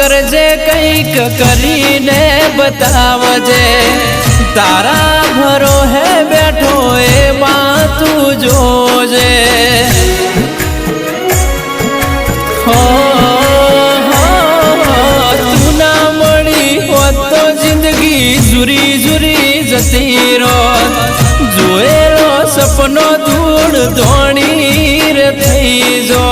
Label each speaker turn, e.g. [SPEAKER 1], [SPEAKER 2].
[SPEAKER 1] કરજે કંઈક કરીને બતાવજે તારા ભરો હે બેઠો એમાં તું જોજે તું ના મળી હોત તો જિંદગી જુરી જુરી જતી રોત જોયેલો સપનો ધૂળ ધોણી રે થઈ જો